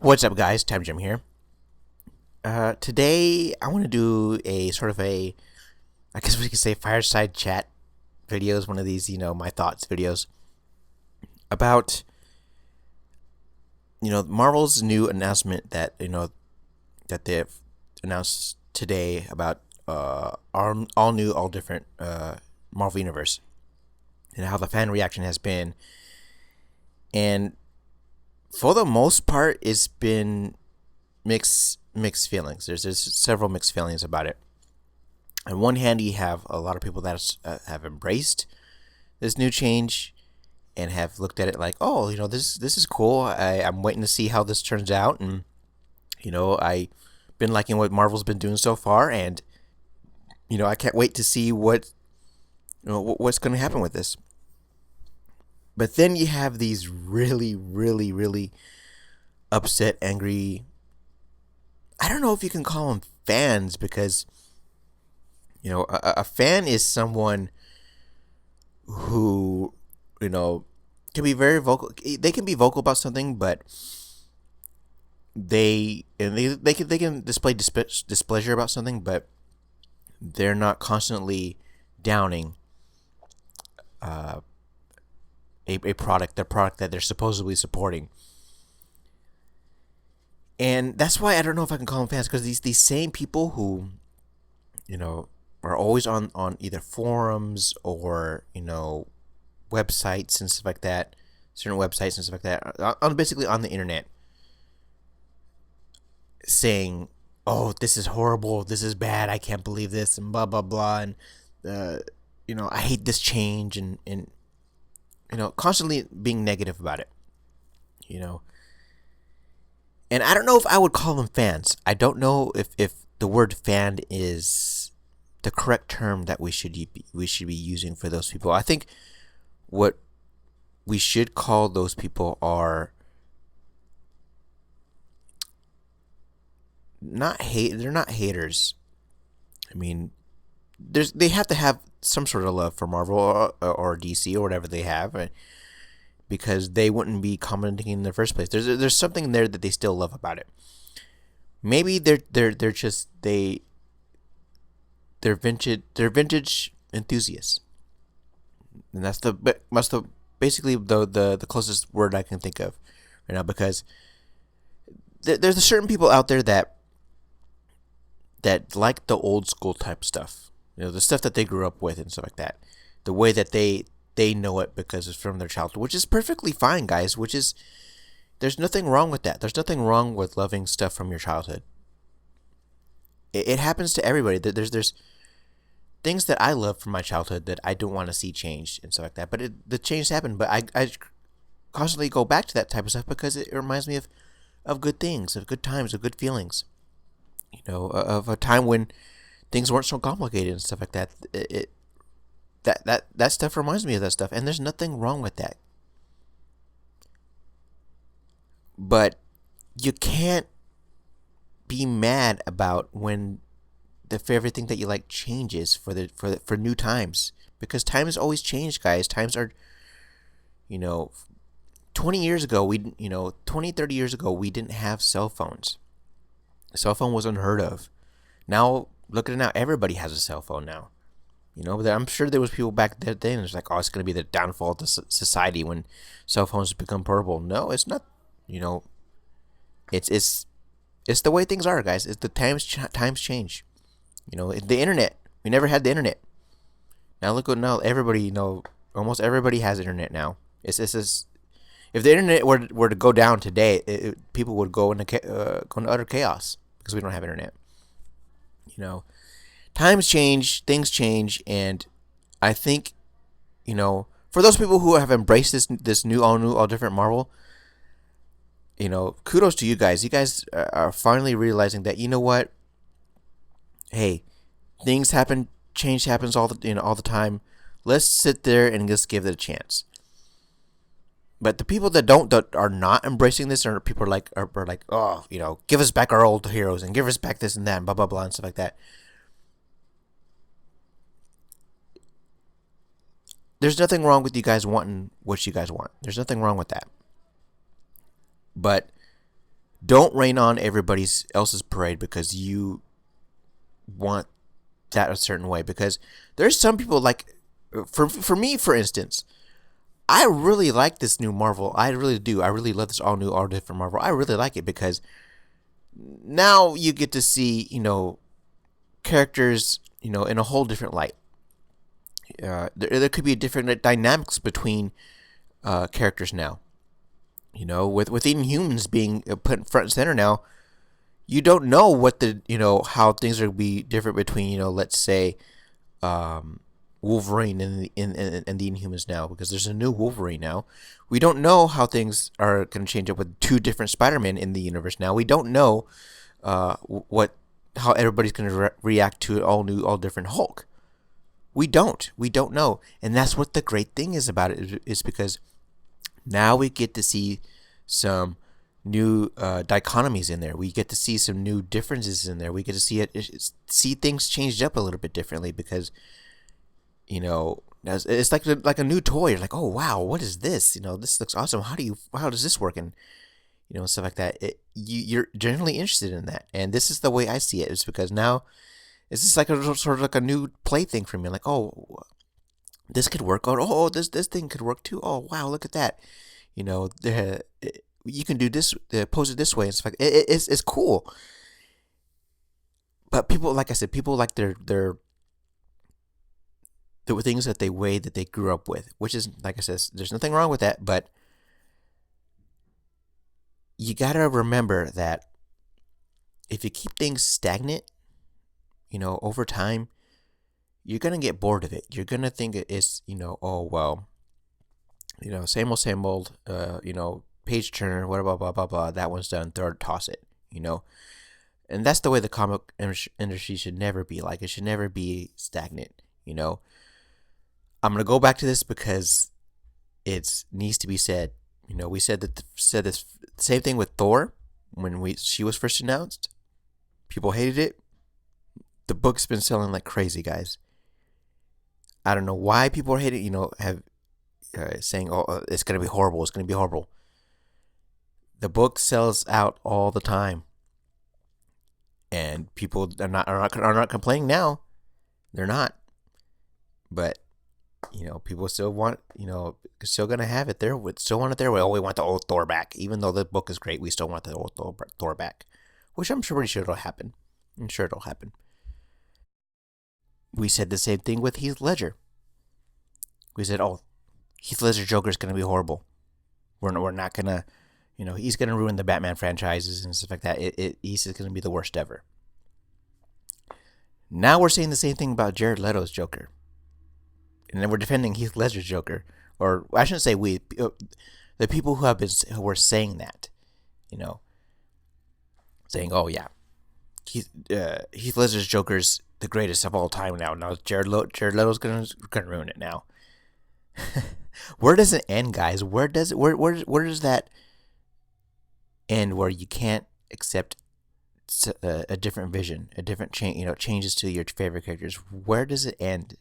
What's up, guys? Time Jim here. Today I want to do a sort of I guess we could say fireside chat videos. One of these, my thoughts videos about, Marvel's new announcement that they've announced today about all new, all different Marvel universe and how the fan reaction has been. And for the most part, it's been mixed feelings. There's several mixed feelings about it. On one hand, you have a lot of people that have embraced this new change and have looked at it like, oh, this is cool. I'm waiting to see how this turns out, and I've been liking what Marvel's been doing so far, and I can't wait to see what's going to happen with this. But then you have these really, really, really upset, angry. I don't know if you can call them fans because, a fan is someone who, can be very vocal. They can be vocal about something, but they can display displeasure about something, but they're not constantly downing a product, the product that they're supposedly supporting. And that's why I don't know if I can call them fans, because these same people who, are always on either forums or, websites and stuff like that, certain websites and stuff like that, basically on the internet, saying, oh, this is horrible, this is bad, I can't believe this, and blah, blah, blah, and, I hate this change, and constantly being negative about it, And I don't know if I would call them fans. I don't know if the word fan is the correct term that we should be using for those people. I think what we should call those people are not hate. They're not haters. I mean, they have to have some sort of love for Marvel or DC or whatever they have, because they wouldn't be commenting in the first place. There's something there that they still love about it. Maybe they're just they're vintage enthusiasts, and that's basically the closest word I can think of right now, because there's certain people out there that like the old school type stuff, the stuff that they grew up with and stuff like that, the way that they know it because it's from their childhood, which is perfectly fine, guys. There's nothing wrong with that. There's nothing wrong with loving stuff from your childhood. It happens to everybody. There's things that I love from my childhood that I don't want to see changed and stuff like that. But the change happened. But I constantly go back to that type of stuff because it reminds me of good things, of good times, of good feelings. Of a time when things weren't so complicated and stuff like that. That stuff reminds me of that stuff, and there's nothing wrong with that. But you can't be mad about when the favorite thing that you like changes for new times, because time has always changed, guys. Times are, 20 years ago, 20, 30 years ago, we didn't have cell phones. A cell phone was unheard of. Now, look at it now. Everybody has a cell phone now. But I'm sure there was people back then and it's like, oh, it's going to be the downfall of the society when cell phones become portable. No, it's not. It's the way things are, guys. It's the times change. The internet. We never had the internet. Now look what now everybody, almost everybody has internet now. It's if the internet were to go down today, people would go into utter chaos because we don't have internet. Times change, things change, and I think, for those people who have embraced this new, all different Marvel, kudos to you guys. You guys are finally realizing that, you know what? Hey, things happen, change happens all the time. Let's sit there and just give it a chance. But the people that are not embracing this, or people are like, oh, give us back our old heroes and give us back this and that and blah blah blah and stuff like that. There's nothing wrong with you guys wanting what you guys want. There's nothing wrong with that. But Don't rain on everybody else's parade because you want that a certain way. Because there's some people like, for me, for instance, I really like this new Marvel. I really do. I really love this all new, all different Marvel. I really like it because now you get to see, characters, in a whole different light. There could be different dynamics between characters now. With Inhumans being put front and center now, you don't know what how things are going to be different between, let's say, Wolverine and the Inhumans now, because there's a new Wolverine now. We don't know how things are going to change up with two different Spider-Men in the universe now. We don't know what how everybody's going to react to an all new, all different Hulk. We don't. We don't know, and that's what the great thing is about it. Is because now we get to see some new dichotomies in there. We get to see some new differences in there. We get to see things changed up a little bit differently because it's like a new toy. You're like, oh wow, what is this? This looks awesome. How does this work? And stuff like that. You're generally interested in that, and this is the way I see it. Is because now it's just like a sort of like a new plaything for me. Like, oh, this could work. Oh, this thing could work too. Oh wow, look at that. You can do this, pose it this way, and stuff like it's cool. But people, like I said, people like the things that they grew up with, which is, like I said, there's nothing wrong with that, but you gotta remember that if you keep things stagnant, over time, you're gonna get bored of it. You're gonna think it's, oh well, same old, page turner, blah blah blah blah blah. That one's done. Toss it, and that's the way the comic industry should never be. Like, it should never be stagnant. I'm gonna go back to this because it needs to be said. We said this same thing with Thor when she was first announced. People hated it. The book's been selling like crazy, guys. I don't know why people hate it. Have saying, "Oh, it's gonna be horrible. It's gonna be horrible." The book sells out all the time, and people are not complaining now. They're not, but people still want, still gonna have it there. Still want it their way. Oh, we want the old Thor back, even though the book is great. We still want the old Thor back, which I'm pretty sure it'll happen. I'm sure it'll happen. We said the same thing with Heath Ledger. We said, "Oh, Heath Ledger Joker is gonna be horrible. We're not gonna, he's gonna ruin the Batman franchises and stuff like that. He's gonna be the worst ever." Now we're saying the same thing about Jared Leto's Joker, and then we're defending Heath Ledger's Joker, or I shouldn't say we, the people who were saying that, saying, "Oh yeah, Heath Ledger's Joker's the greatest of all time now. Now Jared Leto's gonna ruin it now." Where does it end, guys? Where does that end? Where you can't accept a different vision, a different changes to your favorite characters. Where does it end?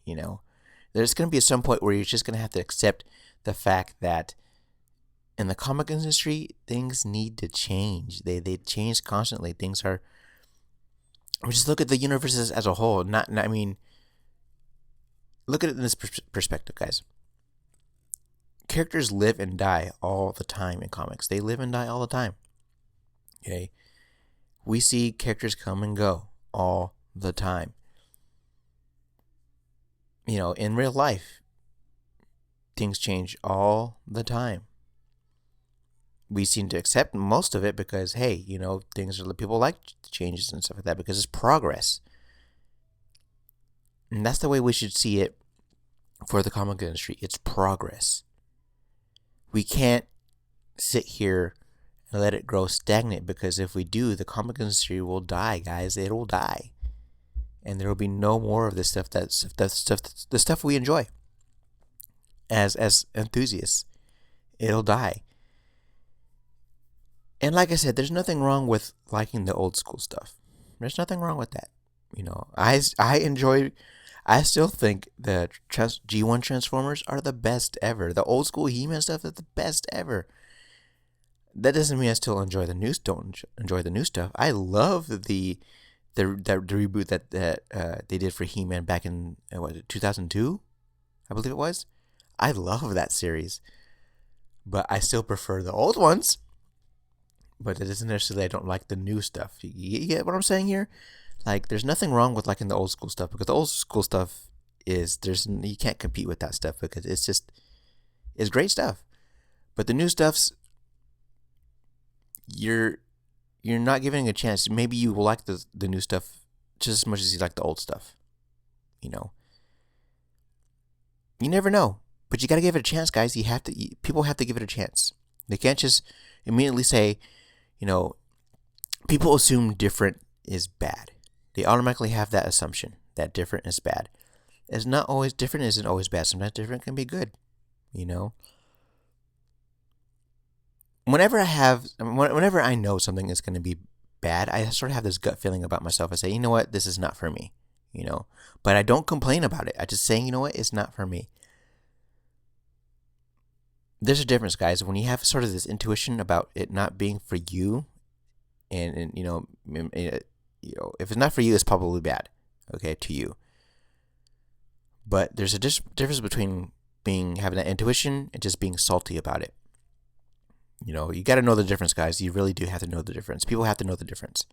There's going to be some point where you're just going to have to accept the fact that in the comic industry, things need to change. They change constantly. Things are. Just look at the universes as a whole. I mean, look at it in this perspective, guys. Characters live and die all the time in comics. They live and die all the time. Okay? We see characters come and go all the time. In real life, things change all the time. We seem to accept most of it because, hey, people like changes and stuff like that because it's progress. And that's the way we should see it for the comic industry. It's progress. We can't sit here and let it grow stagnant, because if we do, the comic industry will die, guys. It will die. And there will be no more of this stuff the stuff we enjoy as enthusiasts. It'll die. And like I said, there's nothing wrong with liking the old school stuff. There's nothing wrong with that. I still think the G1 Transformers are the best ever. The old school He-Man stuff is the best ever. that doesn't mean I still enjoy the news. Don't enjoy the new stuff. I love the reboot that they did for He-Man back in what 2002, I believe it was. I love that series, but I still prefer the old ones. But it isn't necessarily I don't like the new stuff. You get what I'm saying here? Like, there's nothing wrong with liking the old school stuff, because the old school stuff is you can't compete with that stuff, because it's great stuff. But the new stuff's you're not giving it a chance. Maybe you will like the new stuff just as much as you like the old stuff. You know, you never know. But you got to give it a chance, guys. People have to give it a chance. They can't just immediately say, you know, people assume different is bad. They automatically have that assumption that different is bad. It's not always different. Isn't always bad. Sometimes different can be good. You know. Whenever I know something is going to be bad, I sort of have this gut feeling about myself. I say, you know what, this is not for me. You know, but I don't complain about it. I just say, you know what, it's not for me. There's a difference, guys. When you have sort of this intuition about it not being for you, and if it's not for you, it's probably bad, okay, to you. But there's a difference between having that intuition and just being salty about it. You know, you got to know the difference, guys. You really do have to know the difference. People have to know the difference.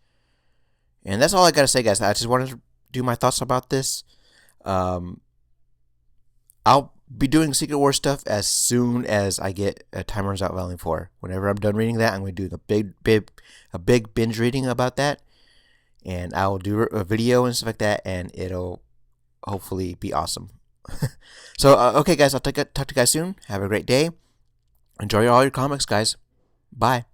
And that's all I got to say, guys. I just wanted to do my thoughts about this. I'll be doing Secret War stuff as soon as I get Time Runs Out Volume 4. Whenever I'm done reading that, I'm going to do a big binge reading about that. And I'll do a video and stuff like that, and it'll hopefully be awesome. So, okay, guys, I'll talk to you guys soon. Have a great day. Enjoy all your comics, guys. Bye.